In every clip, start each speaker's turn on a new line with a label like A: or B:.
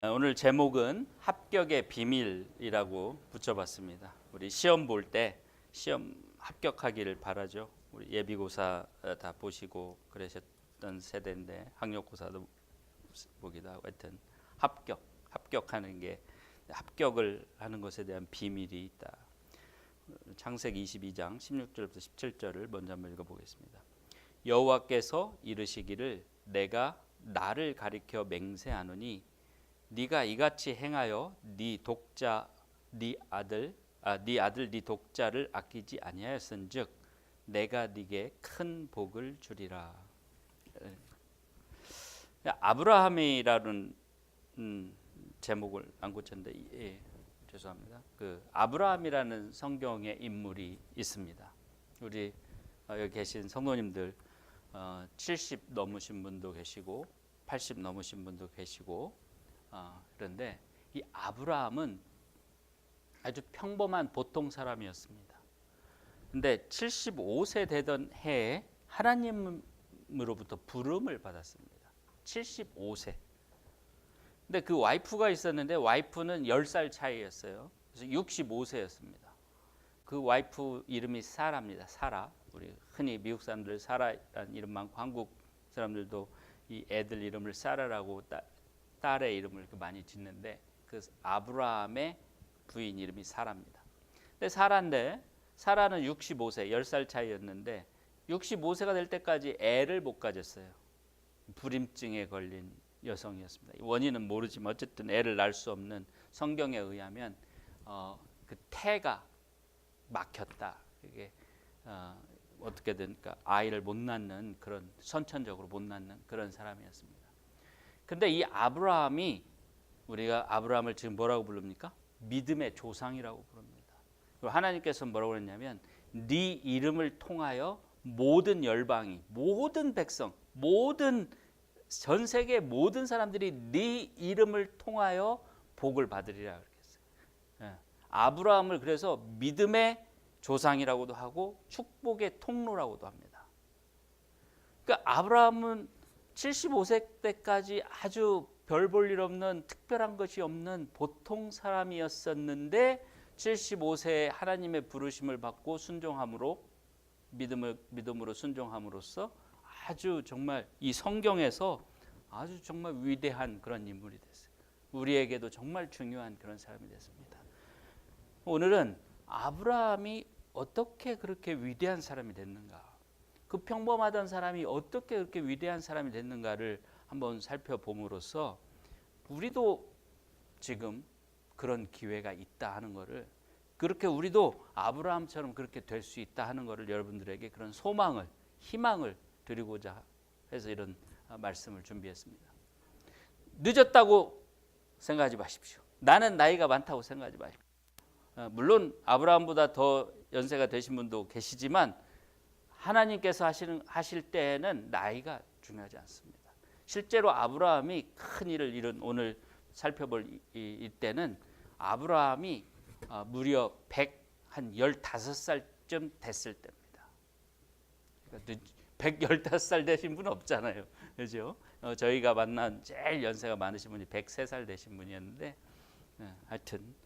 A: 오늘 제목은 합격의 비밀이라고 붙여봤습니다. 우리 시험 볼 때 시험 합격하기를 바라죠. 우리 예비고사 다 보시고 그러셨던 세대인데 학력고사도 보기도 하고 하여튼 합격하는 게 합격을 하는 것에 대한 비밀이 있다. 창세기 22장 16절부터 17절을 먼저 한번 읽어보겠습니다. 여호와께서 이르시기를 내가 나를 가리켜 맹세하노니 네가 이같이 행하여 네 아들 네 독자를 아끼지 아니하였은즉 내가 네게 큰 복을 주리라. 아브라함이라는 제목을 안 고쳤는데 죄송합니다. 그 아브라함이라는 성경의 인물이 있습니다. 우리 여기 계신 성도님들 70 넘으신 분도 계시고 80 넘으신 분도 계시고 그런데 이 아브라함은 아주 평범한 보통 사람이었습니다. 근데 75세 되던 해에 하나님으로부터 부름을 받았습니다. 75세. 근데 그 와이프가 있었는데 와이프는 10살 차이였어요. 그래서 65세였습니다. 그 와이프 이름이 사라입니다. 사라. 우리 흔히 미국 사람들 사라라는 이름 많고 한국 사람들도 이 애들 이름을 사라라고 딸의 이름을 이렇게 많이 짓는데 그 아브라함의 부인 이름이 사라입니다. 근데 사라는 65세, 10살 차이였는데 65세가 될 때까지 애를 못 가졌어요. 불임증에 걸린 여성이었습니다. 원인은 모르지만 어쨌든 애를 낳을 수 없는, 성경에 의하면 그 태가 막혔다. 이게 어떻게든 아이를 못 낳는 그런, 선천적으로 못 낳는 그런 사람이었습니다. 근데 이 아브라함이, 우리가 아브라함을 지금 뭐라고 부릅니까? 믿음의 조상이라고 부릅니다. 하나님께서 뭐라고 그랬냐면 네 이름을 통하여 모든 열방이, 모든 백성, 전 세계 모든 사람들이 네 이름을 통하여 복을 받으리라 그랬어요. 아브라함을 그래서 믿음의 조상이라고도 하고 축복의 통로라고도 합니다. 그러니까 아브라함은 75세 때까지 아주 별 볼 일 없는, 특별한 것이 없는 보통 사람이었었는데 75세에 하나님의 부르심을 받고 순종함으로, 믿음으로 순종함으로써 아주 정말 이 성경에서 아주 정말 위대한 그런 인물이 됐어요. 우리에게도 정말 중요한 그런 사람이 됐습니다. 오늘은 아브라함이 어떻게 그렇게 위대한 사람이 됐는가, 그 평범하던 사람이 어떻게 그렇게 위대한 사람이 됐는가를 한번 살펴봄으로써 우리도 지금 그런 기회가 있다 하는 것을, 그렇게 우리도 아브라함처럼 그렇게 될 수 있다 하는 것을 여러분들에게 그런 소망을, 희망을 드리고자 해서 이런 말씀을 준비했습니다. 늦었다고 생각하지 마십시오. 나는 나이가 많다고 생각하지 마십시오. 물론 아브라함보다 더 연세가 되신 분도 계시지만 하나님께서 하실 때에는 나이가 중요하지 않습니다. 실제로 아브라함이 큰 일을 이룬, 오늘 살펴볼 이때는 아브라함이 무려 115살쯤 됐을 때입니다. 그러니까 115살 되신 분 없잖아요. 그죠? 저희가 만난 제일 연세가 많으신 분이 103살 되신 분이었는데 하여튼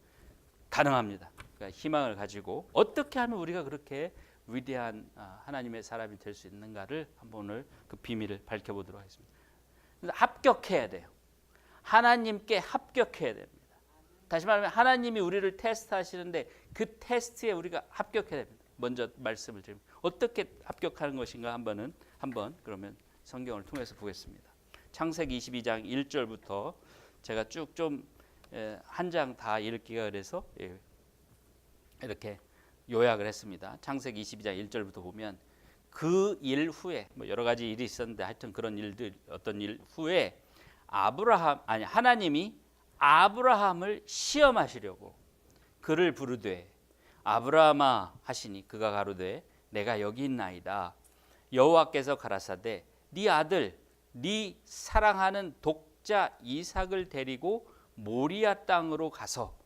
A: 가능합니다. 그러니까 희망을 가지고 어떻게 하면 우리가 그렇게 위대한 하나님의 사람이 될 수 있는가를 한번 오늘 그 비밀을 밝혀보도록 하겠습니다. 합격해야 돼요. 하나님께 합격해야 됩니다. 다시 말하면 하나님이 우리를 테스트하시는데 그 테스트에 우리가 합격해야 됩니다. 먼저 말씀을 드립니다. 어떻게 합격하는 것인가 한번 그러면 성경을 통해서 보겠습니다. 창세기 22장 1절부터 제가 쭉 좀 한 장 다 읽기가 그래서 이렇게 요약을 했습니다. 창세기 22장 1절부터 보면 그 일 후에, 뭐 여러 가지 일이 있었는데 하여튼 그런 일들, 어떤 일 후에 하나님이 아브라함을 시험하시려고 그를 부르되 아브라함아 하시니 그가 가로되 내가 여기 있나이다. 여호와께서 가라사대 네 아들 네 사랑하는 독자 이삭을 데리고 모리아 땅으로 가서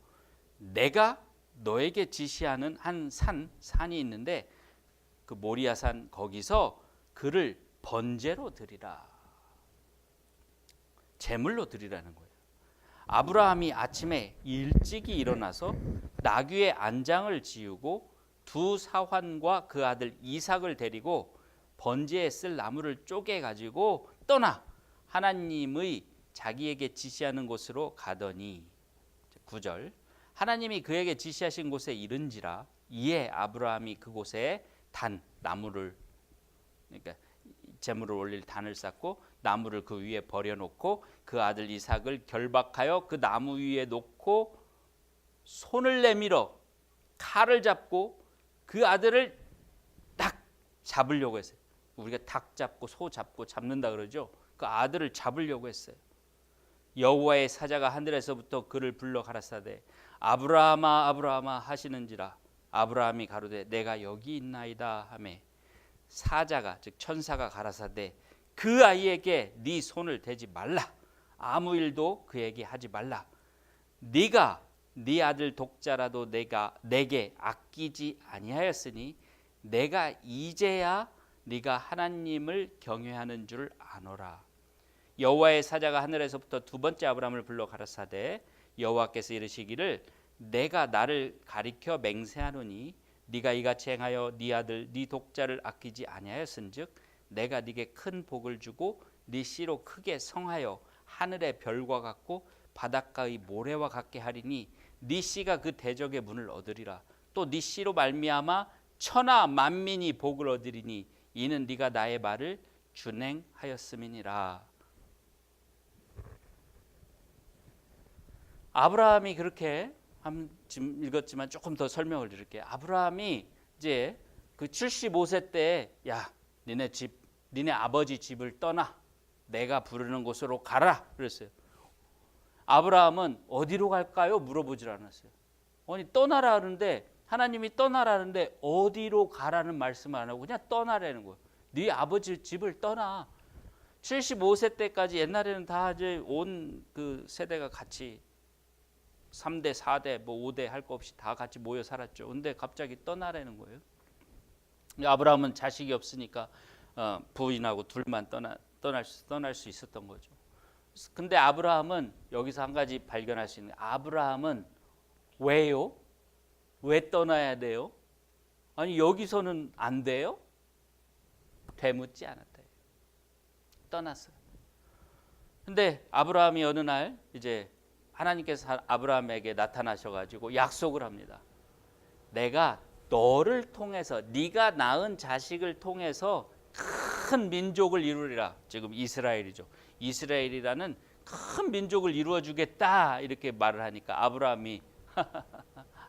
A: 내가 너에게 지시하는 한 산이 있는데 그 모리아산 거기서 그를 번제로 드리라. 제물로 드리라는 거예요. 아브라함이 아침에 일찍이 일어나서 나귀의 안장을 지우고 두 사환과 그 아들 이삭을 데리고 번제에 쓸 나무를 쪼개 가지고 떠나 하나님의 자기에게 지시하는 곳으로 가더니 9절 하나님이 그에게 지시하신 곳에 이른지라 이에 아브라함이 그곳에 단 나무를 그러니까 제물을 올릴 단을 쌓고 나무를 그 위에 버려놓고 그 아들 이삭을 결박하여 그 나무 위에 놓고 손을 내밀어 칼을 잡고 그 아들을 딱 잡으려고 했어요. 우리가 닭 잡고 소 잡고 잡는다 그러죠. 그 아들을 잡으려고 했어요. 여호와의 사자가 하늘에서부터 그를 불러 가라사대 아브라함아 아브라함아 하시는지라 아브라함이 가로되 내가 여기 있나이다 하매 사자가 즉 천사가 가라사대 그 아이에게 네 손을 대지 말라 아무 일도 그에게 하지 말라 네가 네 아들 독자라도 내게 아끼지 아니하였으니 내가 이제야 네가 하나님을 경외하는 줄 아노라. 여호와의 사자가 하늘에서부터 두 번째 아브라함을 불러 가라사대 여호와께서 이르시기를 내가 나를 가리켜 맹세하노니 네가 이같이 행하여 네 아들 네 독자를 아끼지 아니하였은즉 내가 네게 큰 복을 주고 네 씨로 크게 성하여 하늘의 별과 같고 바닷가의 모래와 같게 하리니 네 씨가 그 대적의 문을 얻으리라. 또 네 씨로 말미암아 천하 만민이 복을 얻으리니 이는 네가 나의 말을 준행하였음이니라. 아브라함이 그렇게 지금 읽었지만 조금 더 설명을 드릴게요. 아브라함이 이제 그 75세 때 야, 니네 아버지 집을 떠나 내가 부르는 곳으로 가라 그랬어요. 아브라함은 어디로 갈까요? 물어보질 않았어요. 아니 떠나라 하는데 하나님이 떠나라는데 어디로 가라는 말씀 안 하고 그냥 떠나라는 거예요. 네 아버지 집을 떠나. 75세 때까지 옛날에는 다 이제 온 그 세대가 같이 3대, 4대, 뭐 5대 할 거 없이 다 같이 모여 살았죠. 근데 갑자기 떠나라는 거예요. 아브라함은 자식이 없으니까 부인하고 둘만 떠날 수 있었던 거죠. 근데 아브라함은 여기서 한 가지 발견할 수 있는 게 아브라함은 왜요? 왜 떠나야 돼요? 아니 여기서는 안 돼요? 되묻지 않았다. 떠났어요. 근데 아브라함이 어느 날 이제 하나님께서 아브라함에게 나타나셔가지고 약속을 합니다. 내가 너를 통해서 네가 낳은 자식을 통해서 큰 민족을 이루리라. 지금 이스라엘이죠. 이스라엘이라는 큰 민족을 이루어주겠다 이렇게 말을 하니까 아브라함이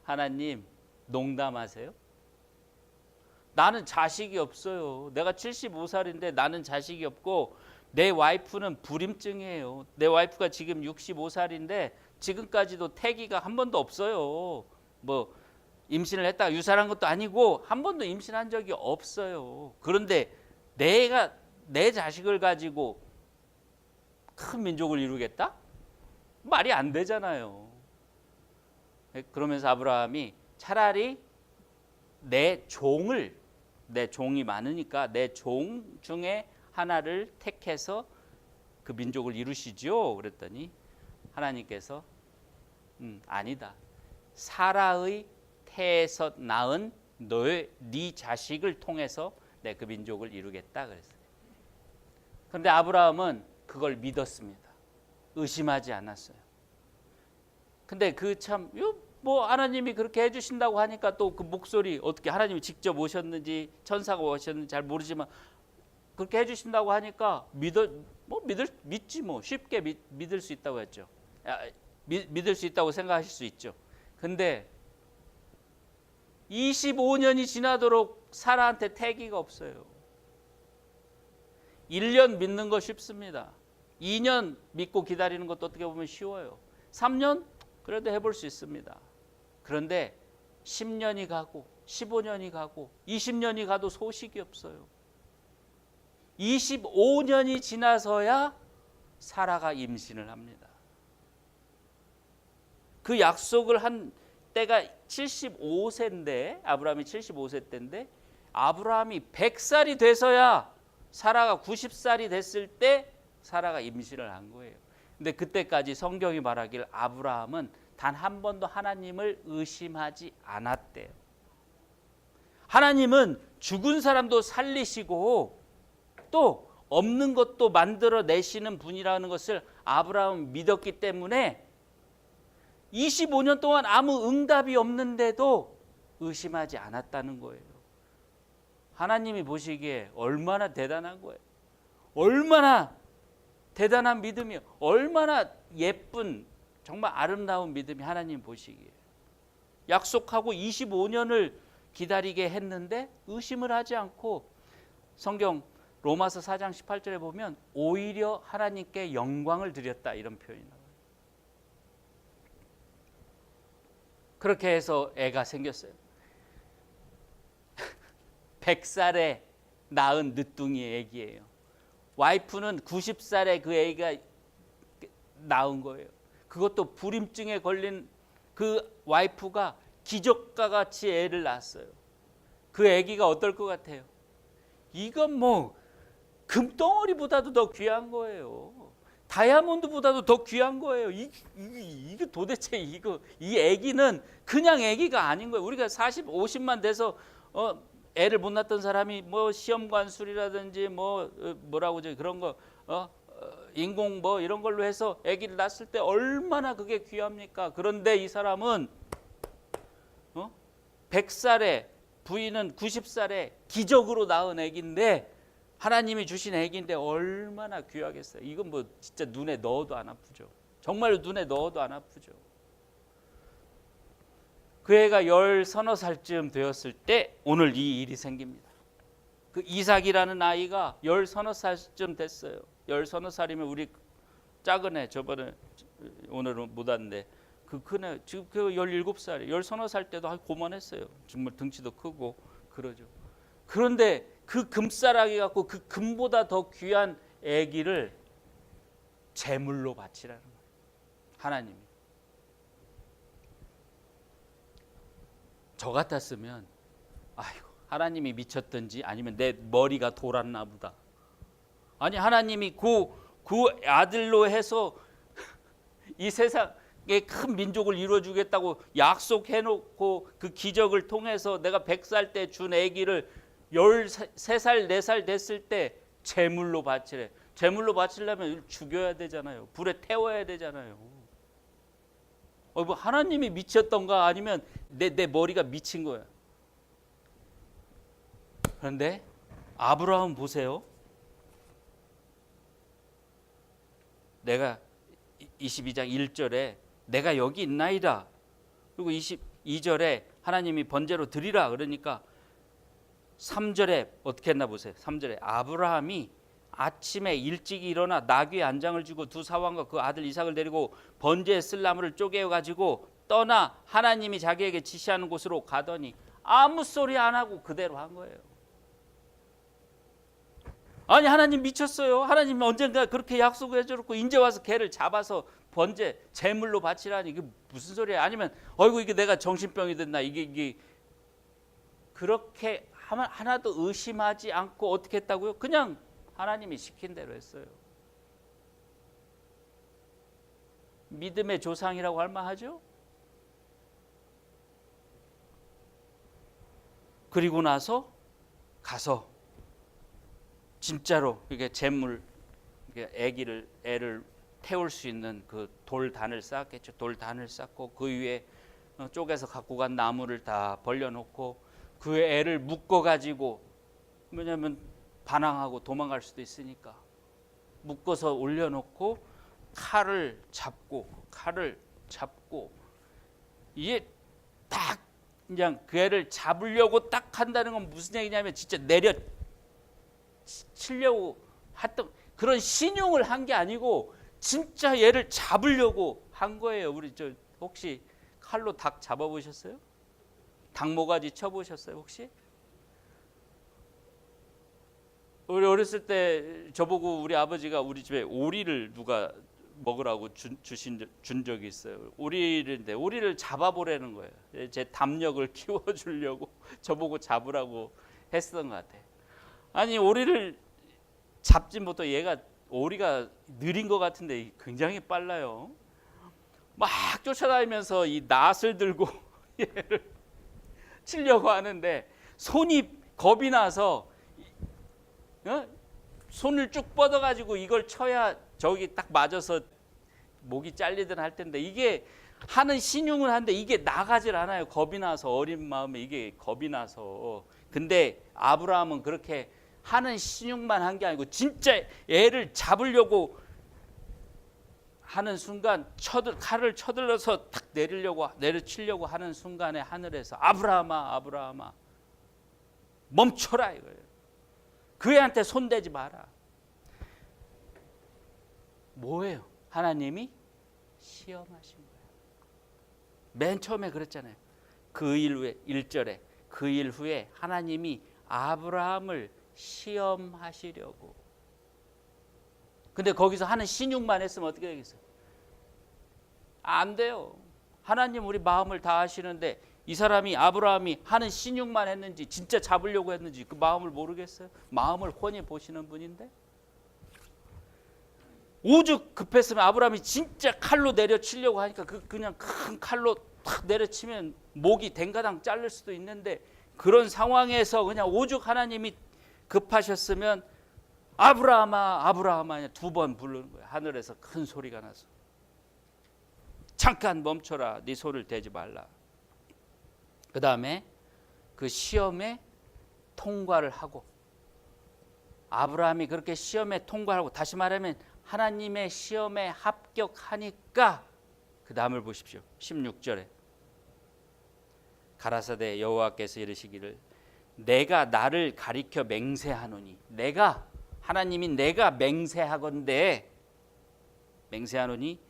A: 하나님 농담하세요? 나는 자식이 없어요. 내가 75살인데 나는 자식이 없고 내 와이프는 불임증이에요. 내 와이프가 지금 65살인데 지금까지도 태기가 한 번도 없어요. 뭐 임신을 했다가 유산한 것도 아니고 한 번도 임신한 적이 없어요. 그런데 내가 내 자식을 가지고 큰 민족을 이루겠다? 말이 안 되잖아요. 그러면서 아브라함이 차라리 내 종이 많으니까 내 종 중에 하나를 택해서 그 민족을 이루시죠. 그랬더니 하나님께서 아니다. 사라의 태에서 낳은 네 자식을 통해서 내 그 민족을 이루겠다 그랬어요. 그런데 아브라함은 그걸 믿었습니다. 의심하지 않았어요. 근데 그 참 뭐 하나님이 그렇게 해주신다고 하니까 또 그 목소리 어떻게 하나님이 직접 오셨는지 천사가 오셨는지 잘 모르지만 그렇게 해주신다고 하니까 믿지 뭐 쉽게 믿을 수 있다고 했죠. 믿을 수 있다고 생각하실 수 있죠. 근데 25년이 지나도록 사라한테 태기가 없어요. 1년 믿는 거 쉽습니다. 2년 믿고 기다리는 것도 어떻게 보면 쉬워요. 3년 그래도 해볼 수 있습니다. 그런데 10년이 가고 15년이 가고 20년이 가도 소식이 없어요. 25년이 지나서야 사라가 임신을 합니다. 그 약속을 한 때가 75세인데 아브라함이 75세 때인데 아브라함이 100살이 돼서야 사라가 90살이 됐을 때 사라가 임신을 한 거예요. 근데 그때까지 성경이 말하길 아브라함은 단 한 번도 하나님을 의심하지 않았대요. 하나님은 죽은 사람도 살리시고 또 없는 것도 만들어 내시는 분이라는 것을 아브라함은 믿었기 때문에 25년 동안 아무 응답이 없는데도 의심하지 않았다는 거예요. 하나님이 보시기에 얼마나 대단한 거예요. 얼마나 대단한 믿음이요. 얼마나 예쁜 정말 아름다운 믿음이 하나님 보시기에. 약속하고 25년을 기다리게 했는데 의심을 하지 않고 성경 로마서 4장 18절에 보면 오히려 하나님께 영광을 드렸다 이런 표현이 나와요. 그렇게 해서 애가 생겼어요. 100살에 낳은 늦둥이 애기예요. 와이프는 90살에 그 애기가 낳은 거예요. 그것도 불임증에 걸린 그 와이프가 기적과 같이 애를 낳았어요. 그 애기가 어떨 것 같아요? 이건 뭐 금덩어리보다도 더 귀한 거예요. 다이아몬드보다도 더 귀한 거예요. 이게 도대체 이 애기는 그냥 애기가 아닌 거예요. 우리가 40, 50만 돼서 애를 못 낳던 사람이 뭐 시험관술이라든지 뭐라고 하죠? 그런 거 인공 뭐 이런 걸로 해서 아기를 낳았을 때 얼마나 그게 귀합니까? 그런데 이 사람은 100살에 부인은 90살에 기적으로 낳은 아기인데 하나님이 주신 아기인데 얼마나 귀하겠어요. 이건 뭐 진짜 눈에 넣어도 안 아프죠. 정말로 눈에 넣어도 안 아프죠. 그 애가 10서너 살쯤 되었을 때 오늘 이 일이 생깁니다. 그 이삭이라는 아이가 10서너 살쯤 됐어요. 10서너 살이면 우리 작은 애 저번에 오늘은 못 왔는데 그 큰 애 지금 그 17살이에요. 10서너 살 때도 고만했어요. 정말 등치도 크고 그러죠. 그런데 그 금싸라기 갖고 그 금보다 더 귀한 아기를 제물로 바치라는 거예요. 하나님이. 저 같았으면 아이고 하나님이 미쳤든지 아니면 내 머리가 돌았나 보다. 아니 하나님이 그 아들로 해서 이 세상에 큰 민족을 이루어주겠다고 약속해놓고 그 기적을 통해서 내가 100살 때 준 아기를 13살, 4살 됐을 때 제물로 바치래. 제물로 바치려면 죽여야 되잖아요. 불에 태워야 되잖아요. 뭐 하나님이 미쳤던가 아니면 내 머리가 미친 거야. 그런데 아브라함 보세요. 내가 22장 1절에 내가 여기 있나이다. 그리고 22절에 하나님이 번제로 드리라 그러니까 3절에 어떻게 했나 보세요. 3절에 아브라함이 아침에 일찍 일어나 나귀의 안장을 주고 두 사환과 그 아들 이삭을 데리고 번제에 쓸 나무를 쪼개어 가지고 떠나 하나님이 자기에게 지시하는 곳으로 가더니 아무 소리 안 하고 그대로 한 거예요. 아니 하나님 미쳤어요. 하나님이 언젠가 그렇게 약속을 해줘놓고 이제 와서 개를 잡아서 번제 제물로 바치라니 이게 무슨 소리야. 아니면 어이구 이게 내가 정신병이 됐나 이게 그렇게 하나도 의심하지 않고 어떻게 했다고요? 그냥 하나님이 시킨 대로 했어요. 믿음의 조상이라고 할 만하죠? 그리고 나서 가서 진짜로 이게 제물, 애를 태울 수 있는 그 돌단을 쌓았겠죠. 돌단을 쌓고 그 위에 쪼개서 갖고 간 나무를 다 벌려놓고 그 애를 묶어가지고 왜냐하면 반항하고 도망갈 수도 있으니까 묶어서 올려놓고 칼을 잡고 이게 딱 그냥 그 애를 잡으려고 딱 한다는 건 무슨 얘기냐면 진짜 내려 치려고 했던 그런 신용을 한 게 아니고 진짜 얘를 잡으려고 한 거예요. 우리 저 혹시 칼로 닭 잡아보셨어요? 닭 모가지 쳐보셨어요 혹시? 우리 어렸을 때 저보고 우리 아버지가 우리 집에 오리를 누가 먹으라고 준 적이 있어요. 오리를 잡아보라는 거예요. 제 담력을 키워주려고 저보고 잡으라고 했었던 것 같아요. 아니 오리를 잡지 못해 얘가 오리가 느린 것 같은데 굉장히 빨라요. 막 쫓아다니면서 이 낫을 들고 얘를 치려고 하는데 손이 겁이 나서 손을 쭉 뻗어가지고 이걸 쳐야 저기 딱 맞아서 목이 잘리든 할 텐데 이게 하는 신용을 하는데 이게 나가질 않아요. 겁이 나서 어린 마음에 이게 겁이 나서. 근데 아브라함은 그렇게 하는 신용만 한 게 아니고 진짜 애를 잡으려고 하는 순간 칼을 쳐들어서 탁 내려치려고 하는 순간에 하늘에서 아브라함아 아브라함아 멈춰라 이거예요. 그 애한테 손대지 마라. 뭐예요? 하나님이 시험하신 거예요. 맨 처음에 그랬잖아요. 그 일 후에 1절에 그 일 후에 하나님이 아브라함을 시험하시려고. 근데 거기서 하는 신용만 했으면 어떻게 되겠어요? 안 돼요. 하나님 우리 마음을 다 아시는데 이 사람이 아브라함이 하는 신용만 했는지 진짜 잡으려고 했는지 그 마음을 모르겠어요? 마음을 훤히 보시는 분인데 오죽 급했으면 아브라함이 진짜 칼로 내려치려고 하니까 그냥 큰 칼로 탁 내려치면 목이 댕가당 잘릴 수도 있는데 그런 상황에서 그냥 오죽 하나님이 급하셨으면 아브라함아 아브라함아 2번 부르는 거예요. 하늘에서 큰 소리가 나서 잠깐 멈춰라. 네 손을 대지 말라. 그 다음에 그 시험에 통과를 하고 아브라함이 그렇게 시험에 통과하고 다시 말하면 하나님의 시험에 합격하니까 그 다음을 보십시오. 16절에 가라사대 여호와께서 이르시기를 내가 나를 가리켜 맹세하노니 내가 하나님이 내가 맹세하건대 맹세하노니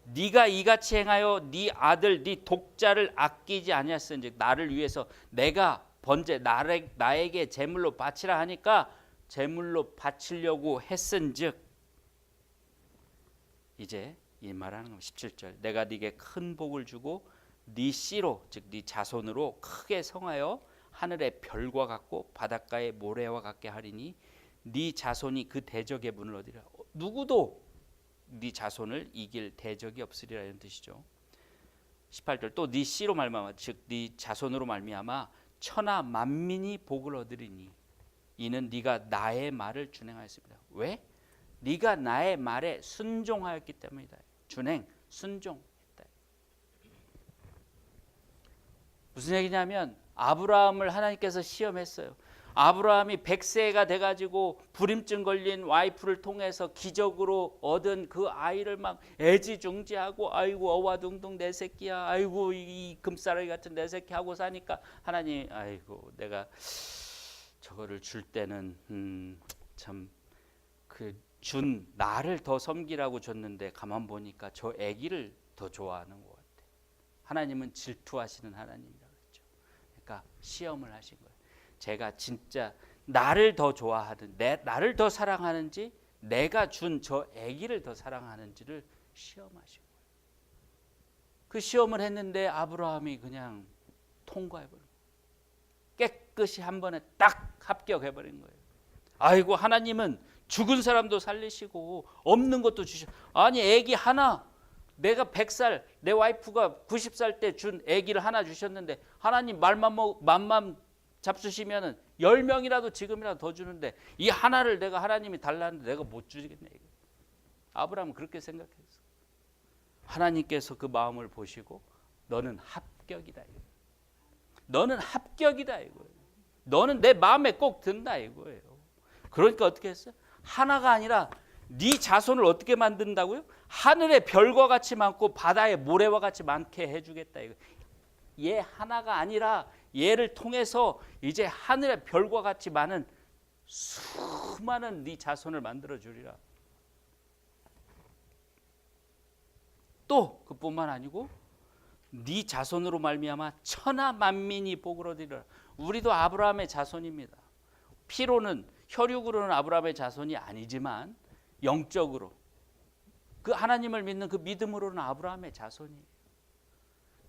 A: 네가 이같이 행하여 네 아들 네 독자를 아끼지 아니하였은즉 나를 위해서 내가 번제 나에게 제물로 바치라 하니까 제물로 바치려고 했은즉 이제 이 말하는 건 17절 내가 네게 큰 복을 주고 네 씨로 즉 네 자손으로 크게 성하여 하늘의 별과 같고 바닷가의 모래와 같게 하리니 네 자손이 그 대적의 문을 얻으리라. 누구도 네 자손을 이길 대적이 없으리라 이런 뜻이죠. 18절 또 네 씨로 말미암아 즉 네 자손으로 말미암아 천하 만민이 복을 얻으리니 이는 네가 나의 말을 준행하였습니다. 왜? 네가 나의 말에 순종하였기 때문이다. 준행, 순종했다. 무슨 얘기냐면 아브라함을 하나님께서 시험했어요. 아브라함이 100세가 돼가지고 불임증 걸린 와이프를 통해서 기적으로 얻은 그 아이를 막 애지중지하고 아이고 어와둥둥 내 새끼야 아이고 이 금싸라기 같은 내 새끼 하고 사니까 하나님 아이고 내가 저거를 줄 때는 참 그 준 나를 더 섬기라고 줬는데 가만 보니까 저 아기를 더 좋아하는 것 같아. 하나님은 질투하시는 하나님이라고 그랬죠. 그러니까 시험을 하신 거예요. 제가 진짜 나를 더 좋아하든 나를 더 사랑하는지 내가 준 저 아기를 더 사랑하는지를 시험하신 거예요. 그 시험을 했는데 아브라함이 그냥 통과해버린 거예요. 깨끗이 한 번에 딱 합격해버린 거예요. 아이고 하나님은 죽은 사람도 살리시고 없는 것도 주시고 아니 아기 하나 내가 100살 내 와이프가 90살 때 준 아기를 하나 주셨는데 하나님 맘만 잡수시면은 10명이라도 지금이라도 더 주는데 이 하나를 내가 하나님이 달라는데 내가 못 주겠네. 아브라함은 그렇게 생각했어. 하나님께서 그 마음을 보시고 너는 합격이다. 너는 합격이다 이거예요. 너는 내 마음에 꼭 든다 이거예요. 그러니까 어떻게 했어요? 하나가 아니라 네 자손을 어떻게 만든다고요? 하늘의 별과 같이 많고 바다의 모래와 같이 많게 해주겠다 이거. 얘 하나가 아니라 얘를 통해서 이제 하늘의 별과 같이 많은 수많은 네 자손을 만들어 주리라. 또 그뿐만 아니고 네 자손으로 말미암아 천하 만민이 복을 얻으리라. 우리도 아브라함의 자손입니다. 피로는 혈육으로는 아브라함의 자손이 아니지만 영적으로 그 하나님을 믿는 그 믿음으로는 아브라함의 자손이에요.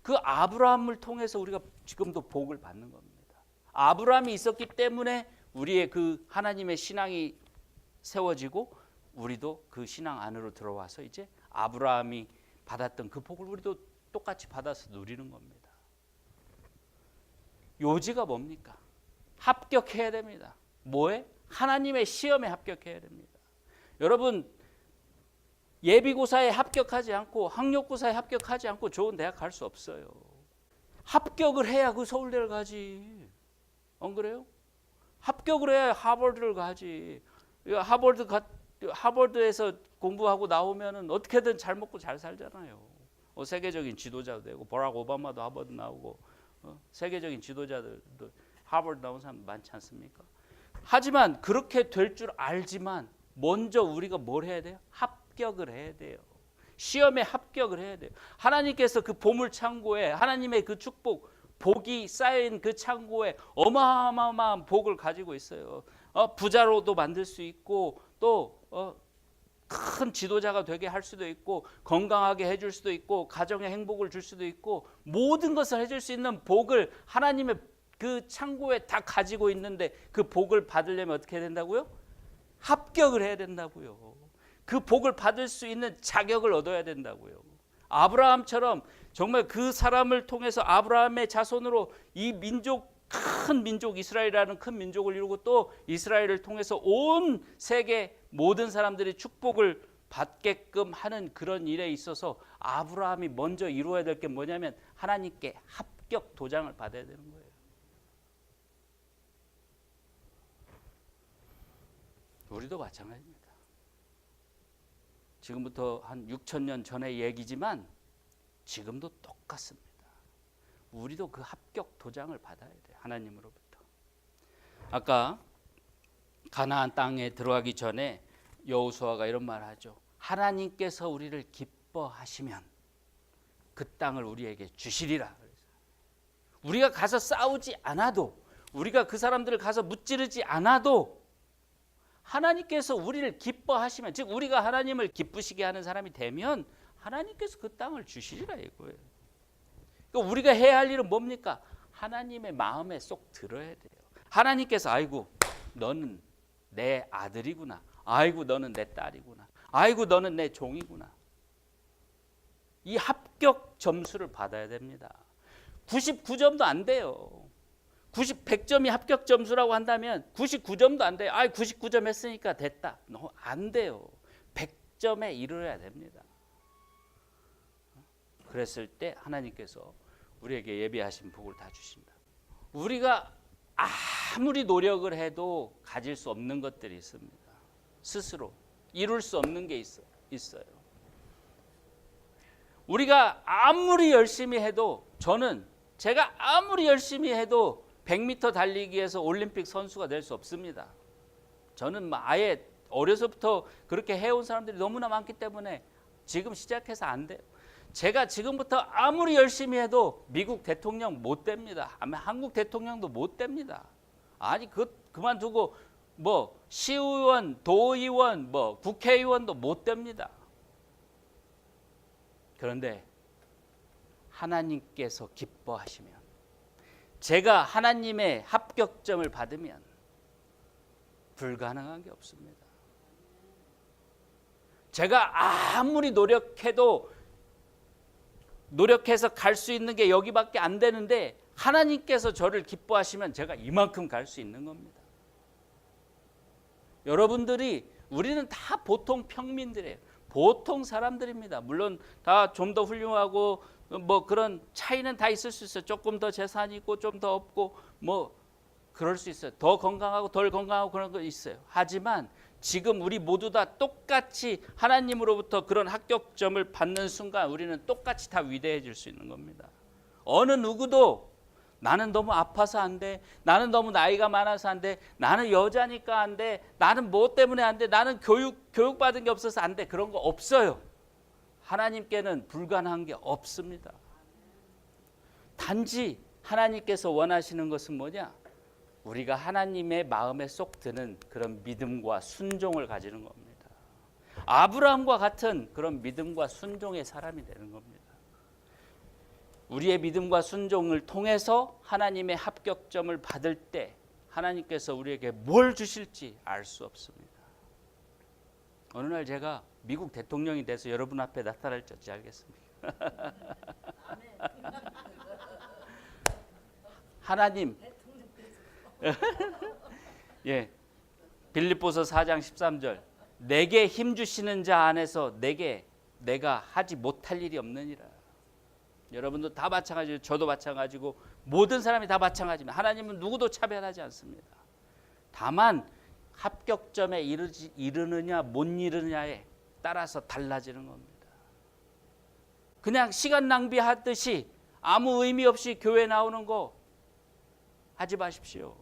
A: 그 아브라함을 통해서 우리가 지금도 복을 받는 겁니다. 아브라함이 있었기 때문에 우리의 그 하나님의 신앙이 세워지고 우리도 그 신앙 안으로 들어와서 이제 아브라함이 받았던 그 복을 우리도 똑같이 받아서 누리는 겁니다. 요지가 뭡니까? 합격해야 됩니다. 뭐에? 하나님의 시험에 합격해야 됩니다. 여러분, 예비고사에 합격하지 않고 학력고사에 합격하지 않고 좋은 대학 갈 수 없어요. 합격을 해야 그 서울대를 가지. 안 그래요? 합격을 해야 하버드를 가지. 하버드에서 공부하고 나오면은 어떻게든 잘 먹고 잘 살잖아요. 세계적인 지도자도 되고, 버락 오바마도 하버드 나오고, 세계적인 지도자들도 하버드 나온 사람 많지 않습니까? 하지만 그렇게 될 줄 알지만 먼저 우리가 뭘 해야 돼요? 합격을 해야 돼요. 시험에 합격을 해야 돼요. 하나님께서 그 보물 창고에, 하나님의 그 축복, 복이 쌓인 그 창고에 어마어마한 복을 가지고 있어요. 부자로도 만들 수 있고, 또 큰 지도자가 되게 할 수도 있고, 건강하게 해줄 수도 있고, 가정에 행복을 줄 수도 있고, 모든 것을 해줄 수 있는 복을 하나님의 그 창고에 다 가지고 있는데, 그 복을 받으려면 어떻게 해야 된다고요? 합격을 해야 된다고요. 그 복을 받을 수 있는 자격을 얻어야 된다고요. 아브라함처럼 정말 그 사람을 통해서 아브라함의 자손으로 이 민족, 큰 민족 이스라엘이라는 큰 민족을 이루고, 또 이스라엘을 통해서 온 세계 모든 사람들이 축복을 받게끔 하는 그런 일에 있어서 아브라함이 먼저 이루어야 될 게 뭐냐면 하나님께 합격 도장을 받아야 되는 거예요. 우리도 마찬가지입니다. 지금부터 한 6,000년 전의 얘기지만 지금도 똑같습니다. 우리도 그 합격 도장을 받아야 돼요. 하나님으로부터. 아까 가나안 땅에 들어가기 전에 여호수아가 이런 말을 하죠. 하나님께서 우리를 기뻐하시면 그 땅을 우리에게 주시리라. 우리가 가서 싸우지 않아도, 우리가 그 사람들을 가서 무찌르지 않아도 하나님께서 우리를 기뻐하시면, 즉 우리가 하나님을 기쁘시게 하는 사람이 되면 하나님께서 그 땅을 주시리라 이거예요. 그러니까 우리가 해야 할 일은 뭡니까? 하나님의 마음에 쏙 들어야 돼요. 하나님께서 아이고 너는 내 아들이구나, 아이고 너는 내 딸이구나, 아이고 너는 내 종이구나. 이 합격 점수를 받아야 됩니다. 99점도 안 돼요. 100점이 합격 점수라고 한다면 99점도 안 돼요. 99점 했으니까 됐다. 안 돼요. 100점에 이르러야 됩니다. 그랬을 때 하나님께서 우리에게 예비하신 복을 다 주신다. 우리가 아무리 노력을 해도 가질 수 없는 것들이 있습니다. 스스로 이룰 수 없는 게 있어요. 우리가 아무리 열심히 해도, 제가 아무리 열심히 해도 100m 달리기에서 올림픽 선수가 될 수 없습니다. 저는 아예 어려서부터 그렇게 해온 사람들이 너무나 많기 때문에 지금 시작해서 안 돼요. 제가 지금부터 아무리 열심히 해도 미국 대통령 못 됩니다. 한국 대통령도 못 됩니다. 아니 그만두고 시의원, 도의원, 국회의원도 못 됩니다. 그런데 하나님께서 기뻐하시면, 제가 하나님의 합격점을 받으면 불가능한 게 없습니다. 제가 아무리 노력해서 갈 수 있는 게 여기밖에 안 되는데 하나님께서 저를 기뻐하시면 제가 이만큼 갈 수 있는 겁니다. 우리는 다 보통 평민들이에요. 보통 사람들입니다. 물론 다 좀 더 훌륭하고 그런 차이는 다 있을 수 있어요. 조금 더 재산이 있고 좀 더 없고 그럴 수 있어요. 더 건강하고 덜 건강하고 그런 거 있어요. 하지만 지금 우리 모두 다 똑같이 하나님으로부터 그런 합격점을 받는 순간 우리는 똑같이 다 위대해질 수 있는 겁니다. 어느 누구도 나는 너무 아파서 안 돼, 나는 너무 나이가 많아서 안 돼, 나는 여자니까 안 돼, 나는 뭐 때문에 안 돼, 나는 교육받은 게 없어서 안 돼, 그런 거 없어요. 하나님께는 불가능한 게 없습니다. 단지 하나님께서 원하시는 것은 뭐냐? 우리가 하나님의 마음에 쏙 드는 그런 믿음과 순종을 가지는 겁니다. 아브라함과 같은 그런 믿음과 순종의 사람이 되는 겁니다. 우리의 믿음과 순종을 통해서 하나님의 합격점을 받을 때 하나님께서 우리에게 뭘 주실지 알 수 없습니다. 어느 날 제가 미국 대통령이 돼서 여러분 앞에 나타날지 어찌 알겠습니까? 하나님 예, 빌립보서 4장 13절 내게 힘 주시는 자 안에서 내가 하지 못할 일이 없느니라. 여러분도 다 마찬가지고 저도 마찬가지고 모든 사람이 다 마찬가지입니다. 하나님은 누구도 차별하지 않습니다. 다만 합격점에 이르느냐 못 이르느냐에 따라서 달라지는 겁니다. 그냥 시간 낭비하듯이 아무 의미 없이 교회 나오는 거 하지 마십시오.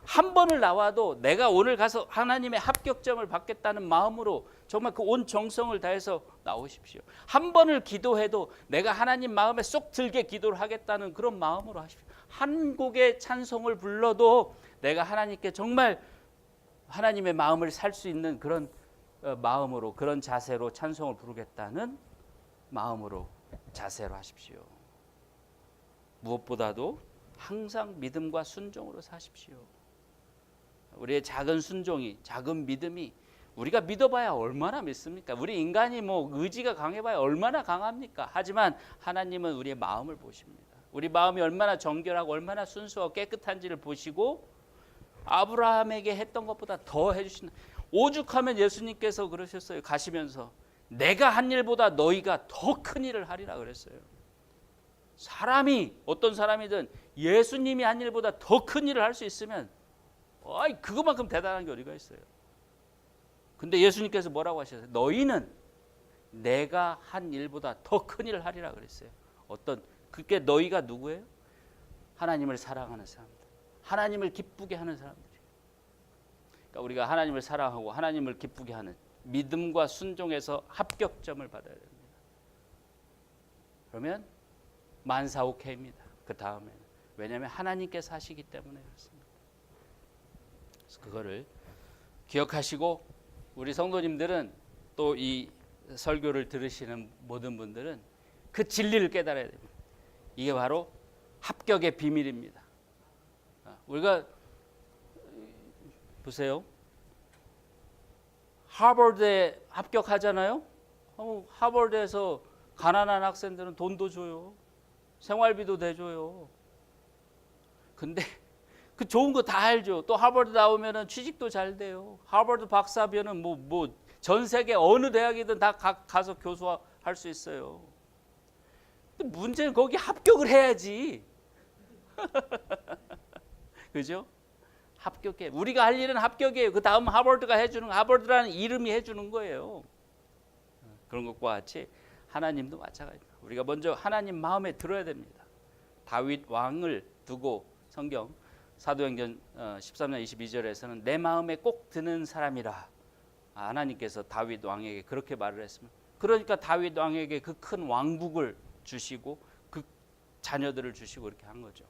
A: 한 번을 나와도 내가 오늘 가서 하나님의 합격점을 받겠다는 마음으로 정말 그 온 정성을 다해서 나오십시오. 한 번을 기도해도 내가 하나님 마음에 쏙 들게 기도를 하겠다는 그런 마음으로 하십시오. 한 곡의 찬송을 불러도 내가 하나님께 정말 하나님의 마음을 살 수 있는 그런 마음으로, 그런 자세로 찬송을 부르겠다는 마음으로, 자세로 하십시오. 무엇보다도 항상 믿음과 순종으로 사십시오. 우리의 작은 순종이, 작은 믿음이, 우리가 믿어봐야 얼마나 믿습니까? 우리 인간이 뭐 의지가 강해봐야 얼마나 강합니까? 하지만 하나님은 우리의 마음을 보십니다. 우리 마음이 얼마나 정결하고 얼마나 순수하고 깨끗한지를 보시고 아브라함에게 했던 것보다 더 해주신다. 오죽하면 예수님께서 그러셨어요. 가시면서 내가 한 일보다 너희가 더 큰 일을 하리라 그랬어요. 사람이 어떤 사람이든 예수님이 한 일보다 더 큰 일을 할 수 있으면 그것만큼 대단한 게 어디가 있어요. 근데 예수님께서 뭐라고 하셨어요? 너희는 내가 한 일보다 더 큰 일을 하리라 그랬어요. 그게 너희가 누구예요? 하나님을 사랑하는 사람들, 하나님을 기쁘게 하는 사람들이에요. 그러니까 우리가 하나님을 사랑하고 하나님을 기쁘게 하는 믿음과 순종에서 합격점을 받아야 됩니다. 그러면 만사오케이입니다. 그 다음에는. 왜냐하면 하나님께서 하시기 때문에 그렇습니다. 그래서 그거를 기억하시고 우리 성도님들은 또 이 설교를 들으시는 모든 분들은 그 진리를 깨달아야 됩니다. 이게 바로 합격의 비밀입니다. 우리가 보세요. 하버드에 합격하잖아요. 하버드에서 가난한 학생들은 돈도 줘요. 생활비도 대줘요. 근데 그 좋은 거 다 알죠. 또 하버드 나오면은 취직도 잘 돼요. 하버드 박사비는 전 세계 어느 대학이든 다 가서 교수할 수 있어요. 근데 문제는 거기 합격을 해야지. 그죠? 합격해. 우리가 할 일은 합격이에요. 그 다음 하버드가 해주는, 하버드라는 이름이 해주는 거예요. 그런 것과 같이 하나님도 마찬가지입니다. 우리가 먼저 하나님 마음에 들어야 됩니다. 다윗 왕을 두고 성경 사도행전 13장 22절에서는 내 마음에 꼭 드는 사람이라 하나님께서 다윗 왕에게 그렇게 말을 했습니다. 그러니까 다윗 왕에게 그 큰 왕국을 주시고 그 자녀들을 주시고 이렇게 한 거죠.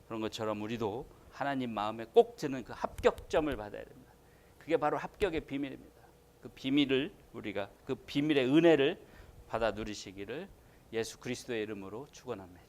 A: 그런 것처럼 우리도 하나님 마음에 꼭 드는 그 합격점을 받아야 됩니다. 그게 바로 합격의 비밀입니다. 그 비밀을 우리가 그 비밀의 은혜를 받아 누리시기를 예수 그리스도의 이름으로 축원합니다.